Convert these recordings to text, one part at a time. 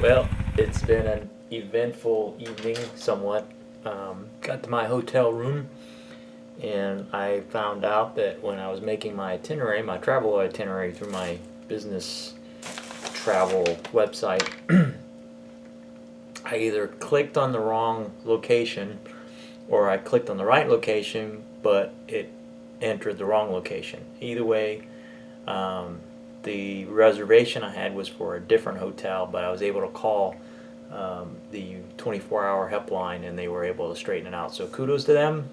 Well, it's been an eventful evening, somewhat. Got to my hotel room, and I found out that when I was making my itinerary, my travel itinerary through my business travel website, I either clicked on the wrong location or I clicked on the right location, but it entered the wrong location. Either way, the reservation I had was for a different hotel, but I was able to call the 24-hour helpline and they were able to straighten it out. So kudos to them.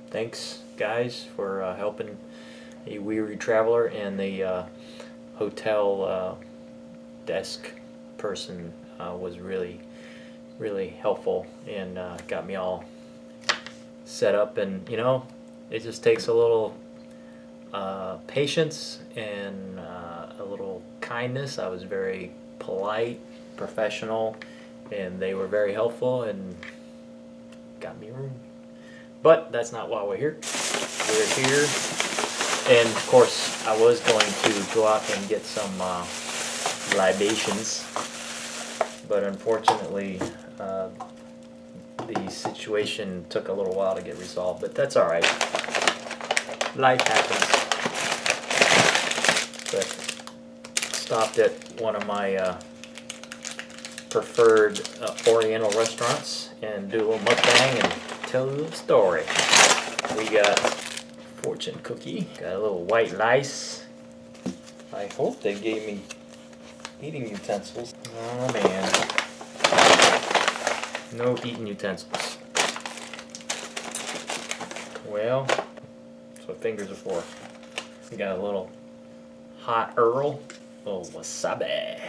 Thanks, guys, for helping a weary traveler, and the hotel desk person was really, really helpful and got me all set up. And it just takes a little patience and a little kindness. I was very polite, professional, and they were very helpful and got me a room. But that's not why we're here. We're here, and of course I was going to go out and get some libations, but unfortunately the situation took a little while to get resolved, but that's all right. Life happens. But stopped at one of my preferred Oriental restaurants and do a little mukbang and tell a little story. We got fortune cookie, got a little white rice. I hope they gave me eating utensils. Oh man, no eating utensils. Well, that's what fingers are for. We got a little hot Earl, a little wasabi.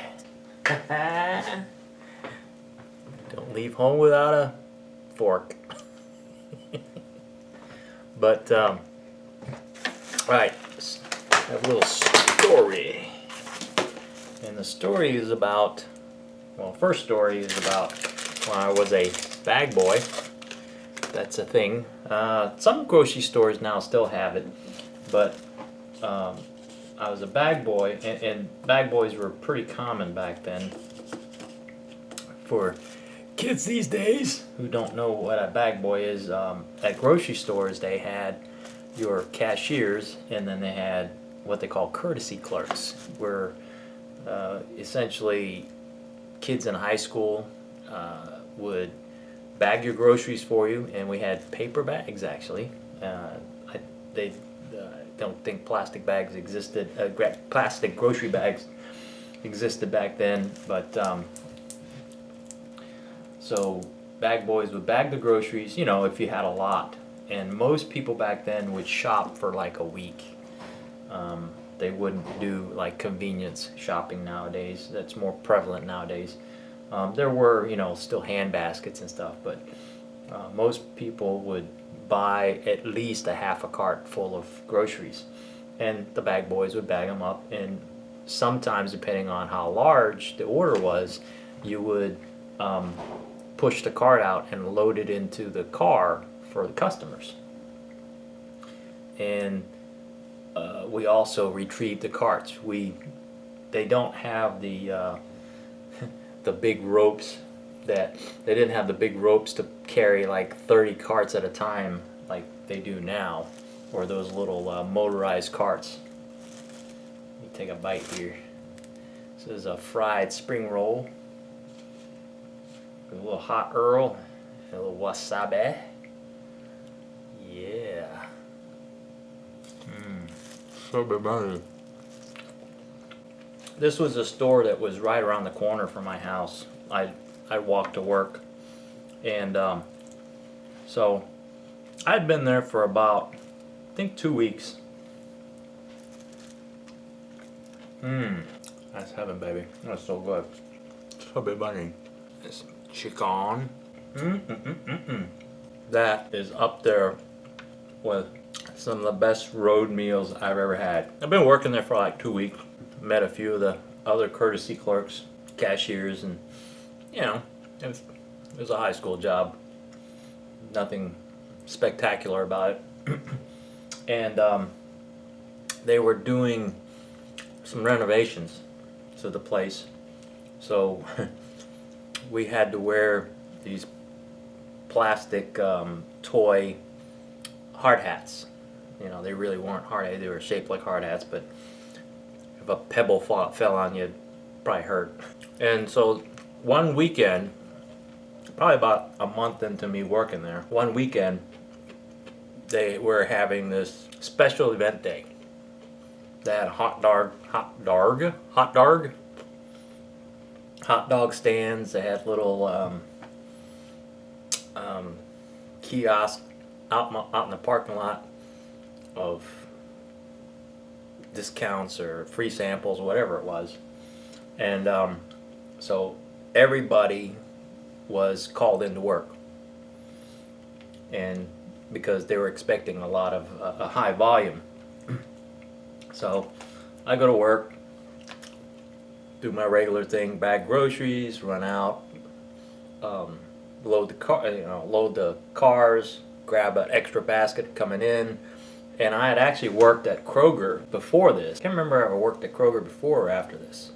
Don't leave home without a fork. But alright, I have a little story. And the story is about, well, first story is about when I was a bag boy. That's a thing. Some grocery stores now still have it, but I was a bag boy, and bag boys were pretty common back then. For kids these days who don't know what a bag boy is, at grocery stores they had your cashiers, and then they had what they call courtesy clerks, where essentially kids in high school would bag your groceries for you, and we had paper bags actually. They don't think plastic bags existed, plastic grocery bags existed back then, but so bag boys would bag the groceries, if you had a lot. And most people back then would shop for like a week. They wouldn't do like convenience shopping nowadays. That's more prevalent nowadays. There were, still hand baskets and stuff, but most people would buy at least a half a cart full of groceries. And the bag boys would bag them up, and sometimes, depending on how large the order was, you would push the cart out and load it into the car for the customers. And we also retrieved the carts. They don't have the the big ropes they didn't have the big ropes to carry like 30 carts at a time like they do now, or those little motorized carts. Let me take a bite here. This is a fried spring roll with a little hot Earl and a little wasabi. Yeah. So good. This was a store that was right around the corner from my house. I walked to work, and so I'd been there for about, I think, 2 weeks. That's heaven, baby. That's so good. So good, buddy. This chicken. That is up there with some of the best road meals I've ever had. I've been working there for like 2 weeks. Met a few of the other courtesy clerks, cashiers, and it was a high school job. Nothing spectacular about it. And they were doing some renovations. to the place. So we had to wear these plastic toy hard hats. You know, they really weren't hard hats. They were shaped like hard hats, but if a pebble fell on you, it'd probably hurt. And so one weekend, probably about a month into me working there, one weekend they were having this special event day. They had a hot dog stands. They had little kiosks out in the parking lot of discounts or free samples, whatever it was. And so everybody was called into work, and because they were expecting a lot of a high volume. So I go to work, do my regular thing, bag groceries, run out, load the cars, grab an extra basket coming in. And I had actually worked at Kroger before this. I can't remember if I worked at Kroger before or after this.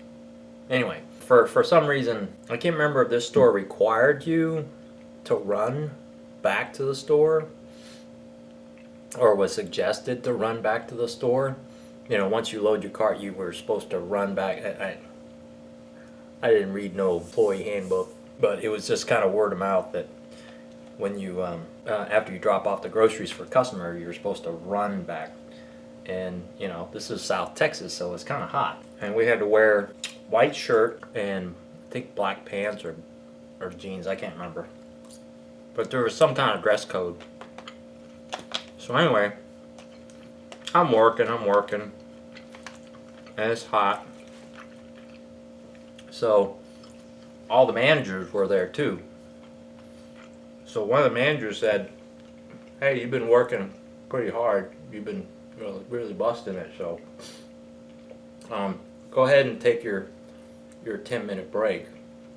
Anyway, for some reason, I can't remember if this store required you to run back to the store or was suggested to run back to the store. You know, once you load your cart, you were supposed to run back. I didn't read no employee handbook, but it was just kind of word of mouth that when you after you drop off the groceries for a customer, you're supposed to run back. And you know, this is South Texas, so it's kind of hot, and we had to wear white shirt and I think black pants or jeans, I can't remember, but there was some kind of dress code. So anyway, I'm working, and it's hot. So all the managers were there too. So one of the managers said, "Hey, you've been working pretty hard. You've been really busting it. So go ahead and take your 10-minute break,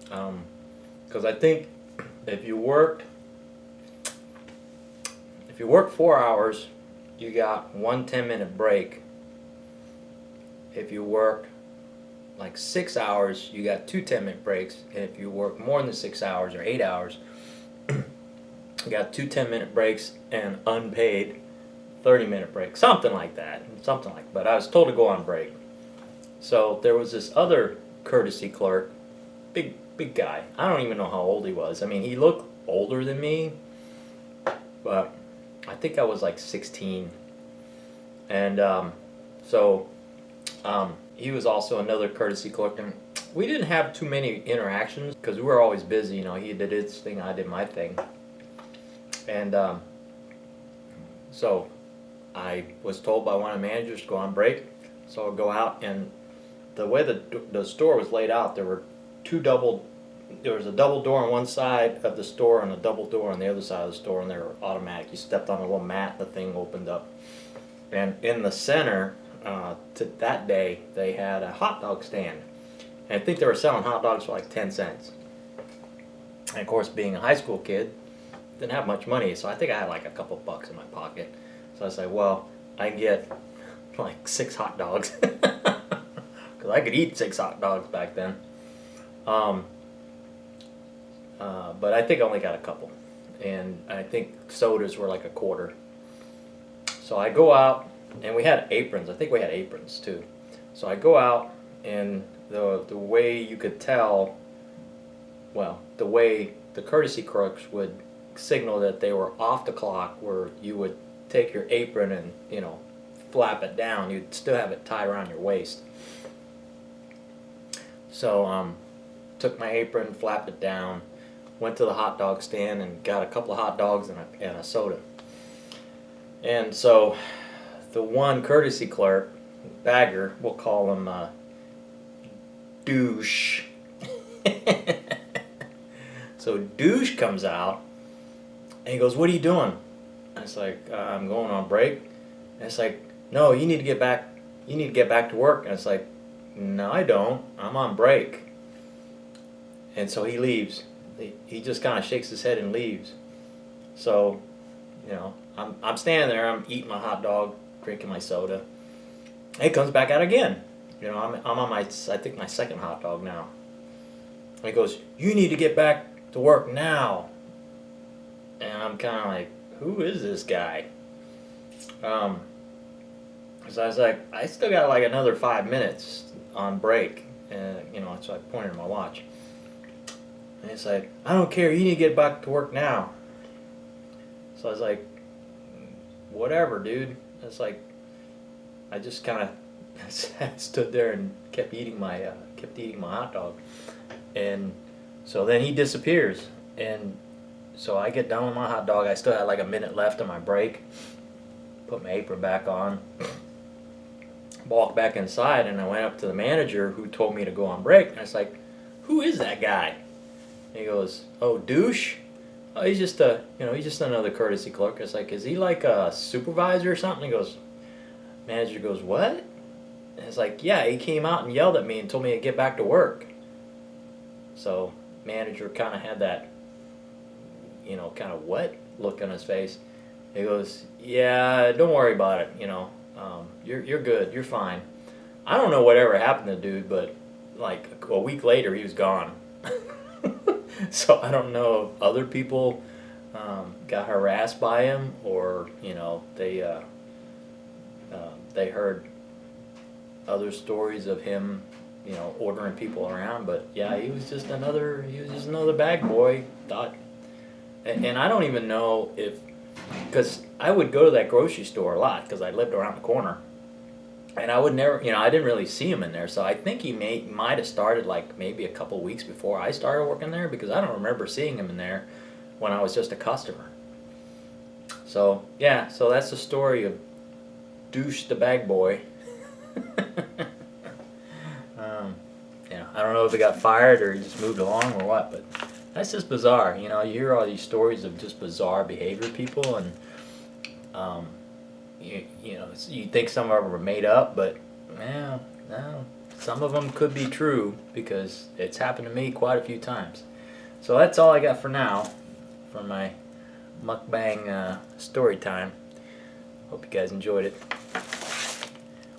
because I think if you work 4 hours, you got one 10-minute break. If you work like 6 hours, you got two 10-minute breaks, and if you work more than 6 hours or 8 hours, you got two 10-minute breaks and unpaid 30-minute break, something like that, But I was told to go on break. So there was this other courtesy clerk, big guy. I don't even know how old he was. I mean, he looked older than me, but I think I was like 16. And he was also another courtesy clerk, and we didn't have too many interactions because we were always busy. You know, he did his thing, I did my thing. And so I was told by one of the managers to go on break. So I'll go out, and the way the store was laid out, there was a double door on one side of the store and a double door on the other side of the store, and they were automatic. You stepped on a little mat, the thing opened up. And in the center, that day, they had a hot dog stand. And I think they were selling hot dogs for like 10 cents. And of course, being a high school kid, didn't have much money, so I think I had like a couple bucks in my pocket. So I said, well, I can get like 6 hot dogs. Because I could eat 6 hot dogs back then. But I think I only got a couple. And I think sodas were like a quarter. So I go out, and we had aprons. I think we had aprons too. So I go out, and the way you could tell, well, the way the courtesy clerks would signal that they were off the clock, where you would take your apron and, you know, flap it down. You'd still have it tied around your waist. So took my apron, flapped it down, went to the hot dog stand and got a couple of hot dogs and a soda. And so the one courtesy clerk, bagger, we'll call him Douche. So Douche comes out, and he goes, "What are you doing?" I was like, "I'm going on break." And it's like, "No, you need to get back. You need to get back to work." And it's like, "No, I don't. I'm on break." And so he leaves. He just kind of shakes his head and leaves. So, you know, I'm standing there. I'm eating my hot dog, drinking my soda. And he comes back out again. You know, I'm on I think my second hot dog now. And he goes, "You need to get back to work now." And I'm kind of like, who is this guy? So I was like, I still got like another 5 minutes on break. You know, so I pointed at my watch. And he's like, "I don't care, you need to get back to work now." So I was like, whatever, dude. It's like, I just kind of stood there and kept eating my hot dog. And so then he disappears. And so I get done with my hot dog. I still had like a minute left on my break. Put my apron back on. Walked back inside, and I went up to the manager who told me to go on break. And I was like, "Who is that guy?" And he goes, "Oh, douche. Oh, he's just another courtesy clerk." I was like, "Is he like a supervisor or something?" He goes, manager goes, "What?" And it's like, "Yeah, he came out and yelled at me and told me to get back to work." So manager kind of had that, you know, kind of what look on his face. He goes, "Yeah, don't worry about it. You know, you're good. You're fine." I don't know whatever happened to the dude, but like a week later, he was gone. So I don't know if other people got harassed by him, or you know, they heard other stories of him, you know, ordering people around. But yeah, he was just another bag boy. Thought, and I don't even know if, because I would go to that grocery store a lot because I lived around the corner, and I would never, you know, I didn't really see him in there. So I think he might have started like maybe a couple weeks before I started working there, because I don't remember seeing him in there when I was just a customer. So yeah, so that's the story of Douche the Bag Boy. Yeah, I don't know if he got fired or he just moved along or what, but that's just bizarre. You know, you hear all these stories of just bizarre behavior of people, and you know, you think some of them are made up, but yeah, no, some of them could be true, because it's happened to me quite a few times. So that's all I got for now for my mukbang story time. Hope you guys enjoyed it.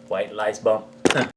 White lice bump.